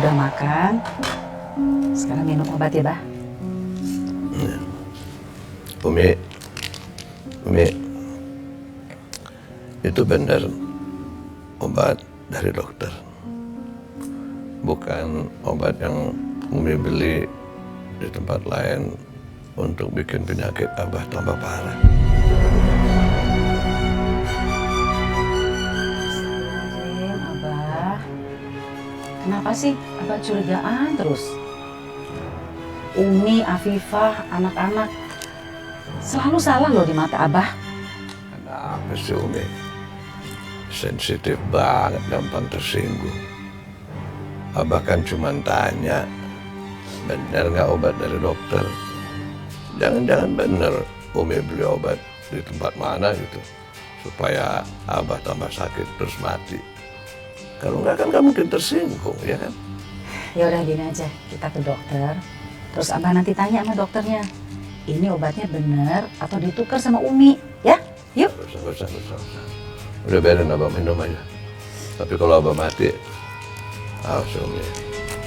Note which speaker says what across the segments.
Speaker 1: udah makan. Sekarang minum obat ya, Bah.
Speaker 2: Umi, itu benar obat dari dokter. Bukan obat yang Umi beli di tempat lain untuk bikin penyakit Abah tambah parah.
Speaker 1: Abah, kenapa sih Abah curigaan terus? Umi, Afifah, anak-anak selalu salah loh di mata Abah.
Speaker 2: Kenapa sih Umi? Sensitif banget, gampang tersinggung. Abah kan cuma tanya, benar nggak obat dari dokter? Jangan-jangan benar Umi beli obat di tempat mana gitu, supaya Abah tambah sakit terus mati. Kalau nggak kan nggak mungkin tersinggung, ya kan?
Speaker 1: Ya udah gini aja, kita ke dokter. Terus Abah nanti tanya sama dokternya, ini obatnya bener atau ditukar sama Umi, ya? Yuk.
Speaker 2: Usah. Udah biarin Abah minum aja. Tapi kalau Abah mati, awas Umi,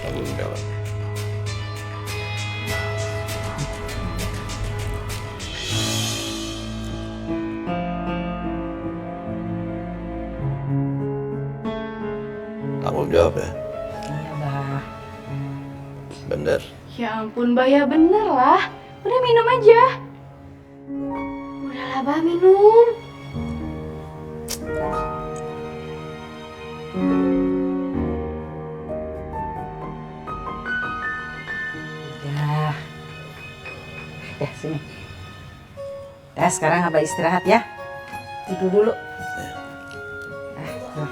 Speaker 2: tanggung jawab. Tanggung jawab ya.
Speaker 1: Iya, Bah.
Speaker 2: Bener.
Speaker 3: Ya ampun, Bah, ya bener lah. Udah minum aja. Udahlah, Bah, minum.
Speaker 1: Ya, sini. Ya, sekarang Abah istirahat ya. Tidur dulu. Tuh.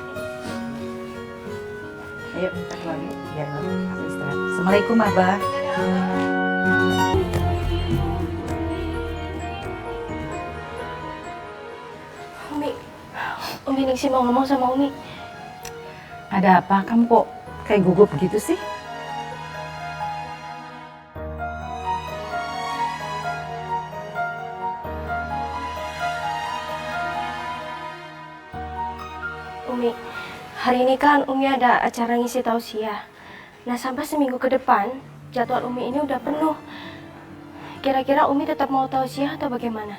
Speaker 1: Ayo, kita keluar yuk. Biar Abah istirahat. Assalamualaikum, Abah.
Speaker 3: Umi Ningsi mau ngomong sama Umi.
Speaker 1: Ada apa? Kamu kok kayak gugup begitu sih?
Speaker 3: Umi, hari ini kan Umi ada acara ngisi tausiah. Nah, sampai seminggu ke depan, jadwal Umi ini udah penuh. Kira-kira Umi tetap mau tausiah atau bagaimana?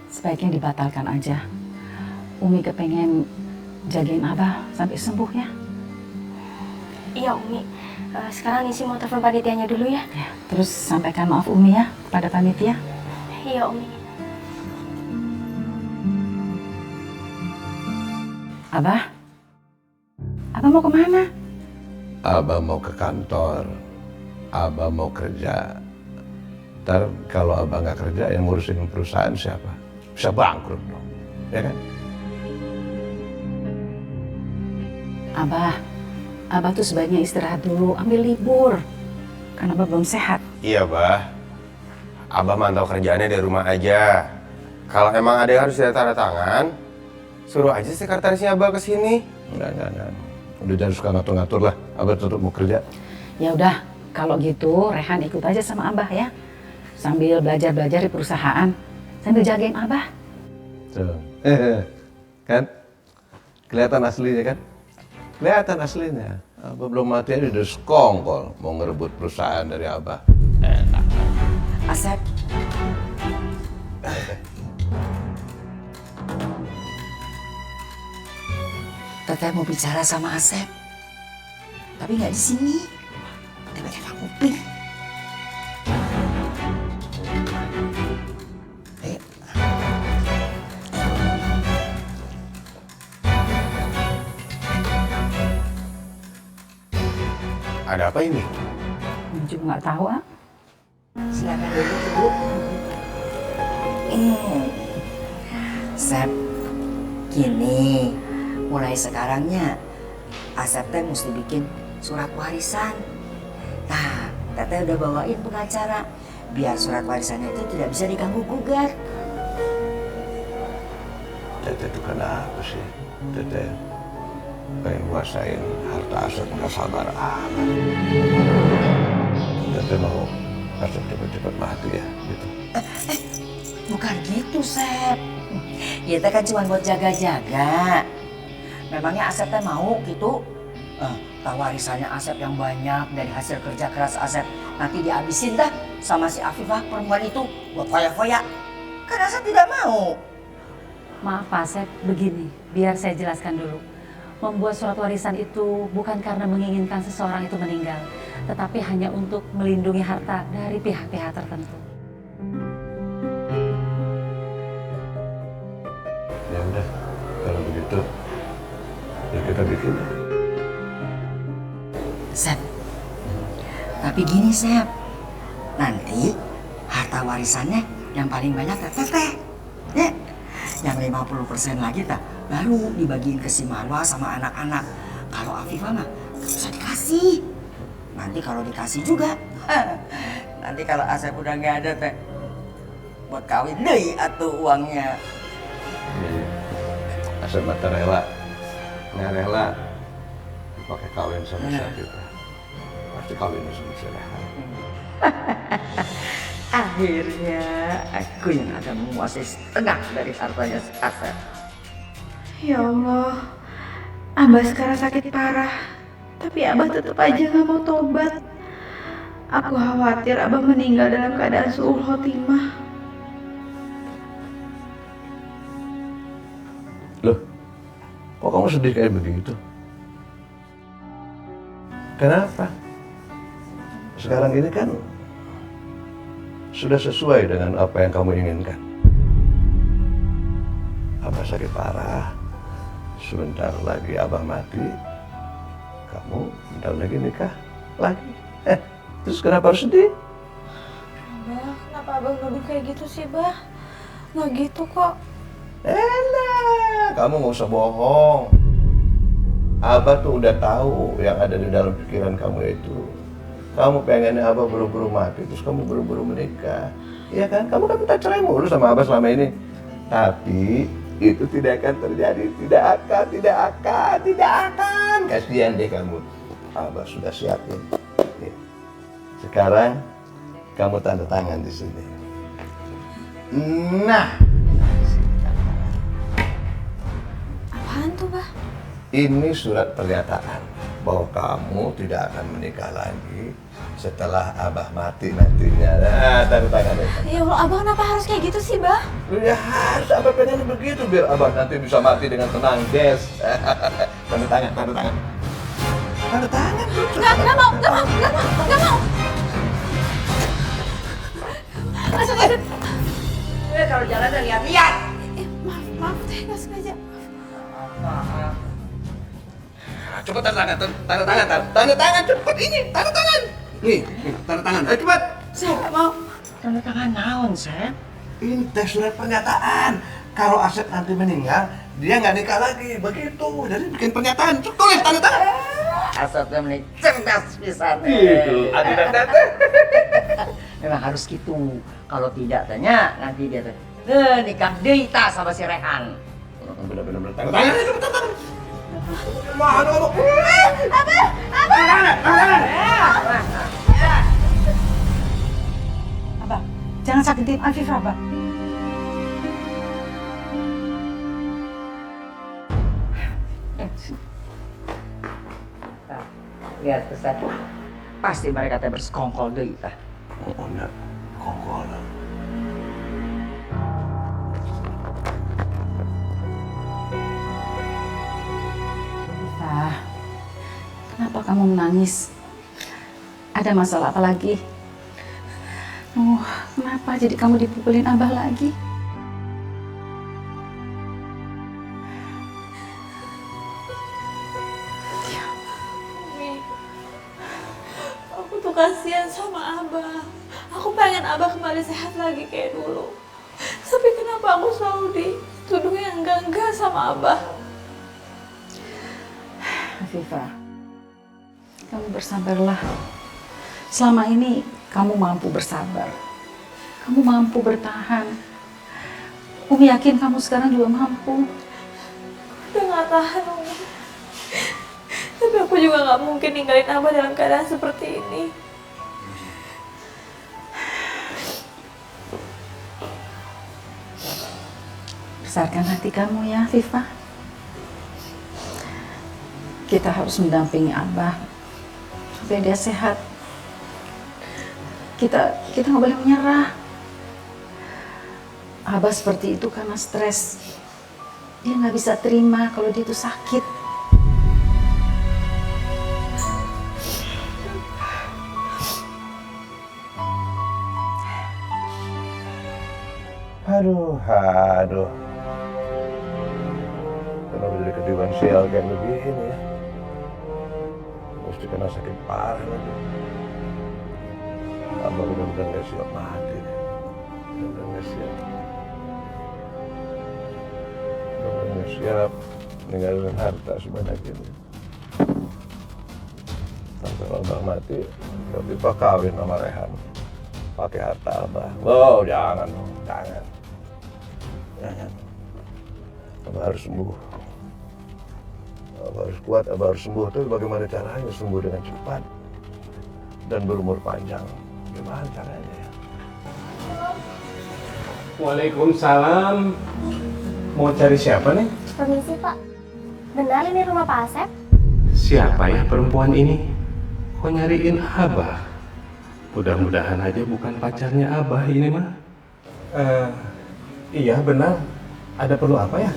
Speaker 1: Sebaiknya dibatalkan aja. Umi kepengen jagain Abah sampai sembuh ya.
Speaker 3: Iya, Umi. Sekarang Ningsi mau telepon panitianya dulu ya.
Speaker 1: Ya, terus sampaikan maaf Umi ya pada panitia.
Speaker 3: Iya, Umi.
Speaker 1: Abah mau kemana?
Speaker 2: Abah mau ke kantor, Abah mau kerja. Ntar kalau Abah nggak kerja, yang ngurusin perusahaan siapa? Bisa bangkrut dong, ya kan?
Speaker 1: Abah tuh sebaiknya istirahat dulu, ambil libur. Karena Abah belum sehat.
Speaker 4: Iya, Bah. Abah mantau kerjaannya dari rumah aja. Kalau emang ada yang harus tanda tangan, suruh aja sekretarisnya Abah ke sini.
Speaker 2: Enggak. Udah jangan suka ngatur-ngatur lah. Abah tetap mau kerja.
Speaker 1: Ya udah, kalau gitu Rehan ikut aja sama Abah ya. Sambil belajar-belajar di perusahaan, sambil jagain Abah.
Speaker 2: Tuh. Kan? Kelihatan aslinya kan? Kelihatan aslinya. Abah belum mati aja udah sekongkol mau ngerebut perusahaan dari Abah. Enak.
Speaker 1: Asep. Teteh mau bicara sama Asep. Tapi nggak di sini. Dia pakai kuping. Ayo.
Speaker 4: Ada apa ini?
Speaker 1: Ini juga nggak tahu ah.
Speaker 5: Silakan duduk, Bu. Sep, gini, mulai sekarangnya Asep teh mesti bikin surat warisan. Nah, Teteh udah bawain pengacara biar surat warisannya itu tidak bisa diganggu gugat.
Speaker 2: Teteh itu kenapa sih? Teteh pengen nguasain harta Asep nggak sabar amat. Teteh mau Asep cepat-cepat mati ya gitu.
Speaker 5: Bukan gitu, Sep. Ya teh kan cuma buat jaga-jaga. Memangnya Asep teh mau gitu? Tahu warisannya Asep yang banyak dari hasil kerja keras Asep nanti dihabisin dah sama si Afifah perempuan itu buat foya-foya. Kan Asep tidak mau.
Speaker 1: Maaf Pak Asep, begini, biar saya jelaskan dulu. Membuat surat warisan itu bukan karena menginginkan seseorang itu meninggal, tetapi hanya untuk melindungi harta dari pihak-pihak tertentu.
Speaker 2: Ya udah, kalau begitu ya kita bikin.
Speaker 5: Sep, tapi gini Sep, nanti harta warisannya yang paling banyak teteh, ya. Yang 50% lagi tak baru dibagiin ke si Marwa sama anak-anak. Kalau Afifah mah gak bisa dikasih. Nanti kalau dikasih juga, nanti kalau Asep udah nggak ada teh, buat kawin deh atuh uangnya.
Speaker 2: Asal mata rela, nggak rela pakai kawin sama Syafifah. Pasti kawin sama Syafifah.
Speaker 5: Akhirnya aku yang akan menguasai setengah dari hartanya si Asep.
Speaker 6: Ya Allah, Abah sekarang sakit parah, tapi Abah tetap aja gak mau tobat. Aku khawatir Abah meninggal dalam keadaan su'ul khotimah.
Speaker 2: Loh, kok kamu sedih kayak begitu? Kenapa? Sekarang ini kan sudah sesuai dengan apa yang kamu inginkan. Abah sakit parah, sebentar lagi Abah mati, kamu bentar lagi nikah lagi. Terus kenapa harus sedih?
Speaker 6: Abah, kenapa Abah nuduh kayak gitu sih, Bah? Nggak gitu kok.
Speaker 2: Enak, kamu nggak usah bohong. Abah tuh udah tahu yang ada di dalam pikiran kamu itu. Kamu pengennya Abah buru-buru mati, terus kamu buru-buru menikah. Iya kan? Kamu kan minta cerai mulu sama Abah selama ini. Tapi itu tidak akan terjadi. Tidak akan. Kasihan deh kamu. Abah sudah siapin. Nih. Sekarang kamu tanda tangan di sini. Nah.
Speaker 6: Apaan tuh, Bah?
Speaker 2: Ini surat pernyataan bahwa kamu tidak akan menikah lagi setelah Abah mati nantinya. Nah, tanda tangan itu.
Speaker 6: Ya Allah, Abah kenapa harus kayak gitu sih, Bah?
Speaker 2: Ya harus Abah pengen begitu biar Abah nanti bisa mati dengan tenang, Des. Tanda tangan. Tanda tangan.
Speaker 6: Nggak mau. Asep.
Speaker 5: Kalau jalan udah lihat-lihat.
Speaker 6: Maaf teh, nggak sengaja.
Speaker 2: Coba tanda tangan, cepat ini, tanda tangan. Nih, tanda tangan, ayo cepat.
Speaker 6: Saya nggak mau.
Speaker 5: Tanda tangan naon, Sep?
Speaker 2: Ini teh surat pernyataan. Kalau Asep nanti meninggal, dia nggak nikah lagi, begitu. Jadi bikin pernyataan, tulis tanda tangan.
Speaker 5: Asep yang menik cerdas pisan.
Speaker 2: Gitu, adidan teteh.
Speaker 5: Memang harus gitu. Kalau tidak tanya nanti dia teh nikah deui tah sama si Rehan.
Speaker 2: Bener-bener tanda tangan.
Speaker 1: Abah, jangan sakitin Afifah, Abah.
Speaker 5: Lihat pesan. Pasti mereka teh bersekongkol deui tah.
Speaker 2: Oh, enggak, kongkolan.
Speaker 1: Afifah, kenapa kamu menangis? Ada masalah apa lagi? Kenapa jadi kamu dipukulin Abah lagi?
Speaker 6: Umi, aku tuh kasihan sama Abah. Aku pengen Abah kembali sehat lagi kayak dulu. Tapi kenapa aku selalu dituduh yang enggak sama Abah?
Speaker 1: Afifah, kamu bersabarlah. Selama ini kamu mampu bersabar. Kamu mampu bertahan. Umi yakin kamu sekarang juga mampu.
Speaker 6: Udah gak tahan, Umi. Tapi aku juga gak mungkin ninggalin Abah dalam keadaan seperti ini.
Speaker 1: Besarkan hati kamu ya, Afifah.
Speaker 7: kita harus mendampingi Abah supaya dia sehat. Kita nggak boleh menyerah. Abah seperti itu karena stres. Dia nggak bisa terima kalau dia itu sakit.
Speaker 2: Aduh. Kenapa jadi ketiban sial kayak begini ya? Mesti kena sakit parah lagi. Abah benar-benar gak siap mati. Benar-benar gak siap. Benar-benar gak siap ninggalin harta sebanyak ini. Sampai Abah mati, tiba-tiba kawin sama Rehan. Pakai harta Abah. Oh, jangan. Abah harus sembuh. Abah harus kuat, Abah harus sembuh. Tapi bagaimana caranya sembuh dengan cepat dan berumur panjang? Gimana caranya ya?
Speaker 8: Waalaikumsalam. Mau cari siapa nih?
Speaker 3: Permisi Pak, benar ini rumah Pak Asep?
Speaker 8: Siapa ya perempuan ini? Kok nyariin Abah? Mudah-mudahan aja bukan pacarnya Abah ini mah. Iya benar. Ada perlu apa ya?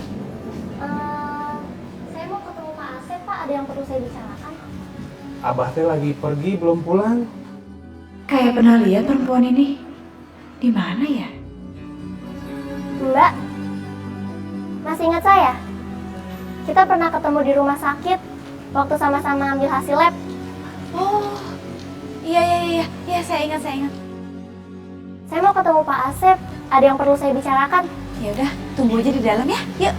Speaker 3: Saya mau ketemu Pak Asep Pak, ada yang perlu saya bicarakan.
Speaker 8: Abah teh lagi pergi belum pulang.
Speaker 7: Kayak pernah lihat perempuan ini. Di mana ya?
Speaker 3: Mbak, masih ingat saya? Kita pernah ketemu di rumah sakit waktu sama-sama ambil hasil lab.
Speaker 6: Oh, iya, saya ingat.
Speaker 3: Saya mau ketemu Pak Asep, ada yang perlu saya bicarakan.
Speaker 6: Ya udah, tunggu aja di dalam ya. Yuk.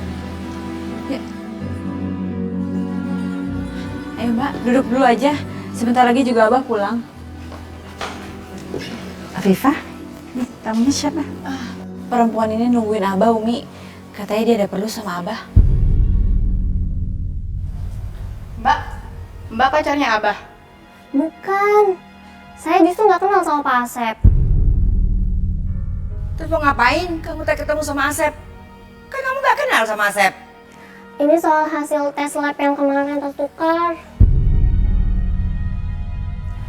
Speaker 6: Ayo Mbak, duduk dulu aja. Sebentar lagi juga Abah pulang.
Speaker 7: Afifah, nih tamunya siapa?
Speaker 6: Perempuan ini nungguin Abah, Umi. Katanya dia ada perlu sama Abah.
Speaker 9: Mbak pacarnya Abah?
Speaker 3: Bukan, saya justru nggak kenal sama Pak Asep.
Speaker 5: Terus mau ngapain kamu tak ketemu sama Asep? Kan kamu gak kenal sama Asep.
Speaker 3: Ini soal hasil tes lab yang kemarin tertukar.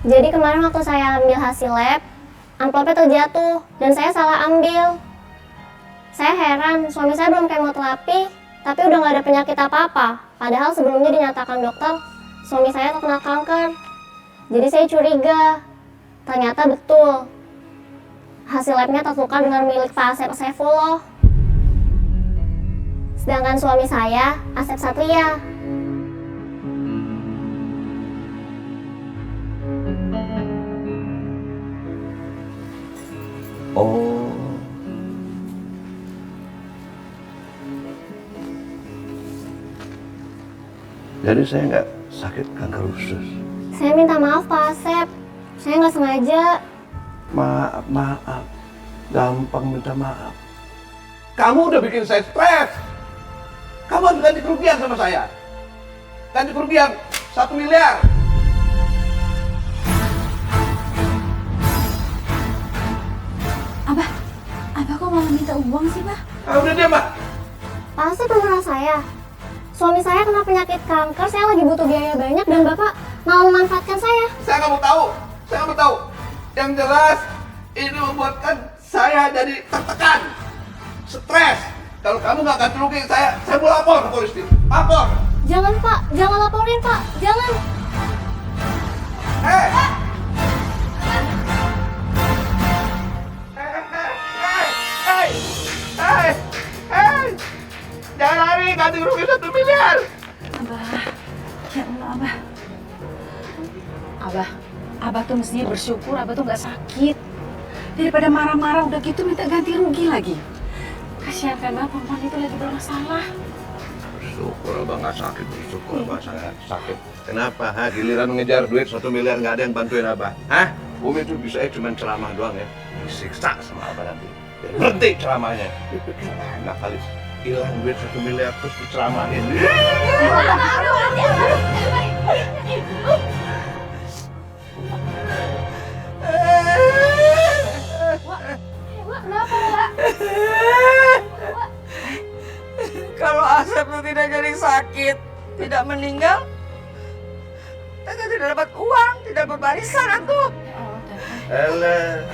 Speaker 3: Jadi kemarin waktu saya ambil hasil lab, amplopnya terjatuh dan saya salah ambil. Saya heran, suami saya belum kemoterapi, tapi udah nggak ada penyakit apa-apa. Padahal sebelumnya dinyatakan dokter, suami saya terkena kanker. Jadi saya curiga, ternyata betul. Hasil labnya tertukar dengan milik Pak Asep Saifullah. Sedangkan suami saya, Asep Satria.
Speaker 2: Oh. Jadi saya nggak sakit kanker usus.
Speaker 3: Saya minta maaf Pak Asep, saya nggak sengaja.
Speaker 2: Maaf. Gampang minta maaf. Kamu udah bikin saya stres. Kamu harus ganti kerugian sama saya. Ganti kerugian 1 miliar.
Speaker 6: Abah kok malah minta uang sih, Bah?
Speaker 2: Udah diam, Mbak.
Speaker 3: Pak Asep mengenal saya. Suami saya kena penyakit kanker, saya lagi butuh biaya banyak dan Bapak mau memanfaatkan saya.
Speaker 2: Saya nggak mau tahu. Yang jelas ini membuatkan saya jadi tertekan, stres. Kalau kamu nggak ganti rugi, saya mau lapor ke polisi. Lapor.
Speaker 3: Jangan Pak, jangan laporin Pak, jangan.
Speaker 2: Hei, jangan lari, ganti rugi 1 miliar.
Speaker 7: Ya Allah, Abah tuh mestinya bersyukur Abah tuh nggak sakit. Daripada marah-marah udah gitu minta ganti rugi lagi. Kasihan kan Abah, perempuan itu lagi bermasalah.
Speaker 2: Bersyukur Abah nggak sakit, bersyukur Abah sangat sakit. Kenapa? Giliran ngejar duit 1 miliar nggak ada yang bantuin Abah. Umi tuh bisa cuma ceramah doang ya. Disiksa sama Abah nanti. Dan berhenti ceramahnya. Dipikir enak kali. Hilang duit 1 miliar terus diceramahin.
Speaker 3: Kenapa Mbak?
Speaker 5: Kalau Asep itu tidak jadi sakit, tidak meninggal, Teteh tidak dapat uang, tidak dapat warisan atuh.
Speaker 2: Elah,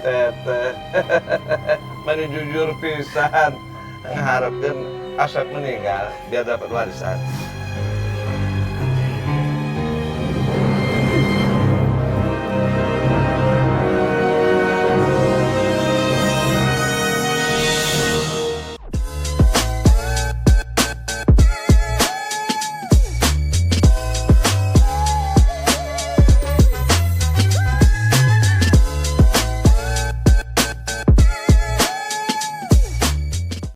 Speaker 2: teteh, mana jujur pisan, mengharapkan Asep meninggal biar dapat warisan.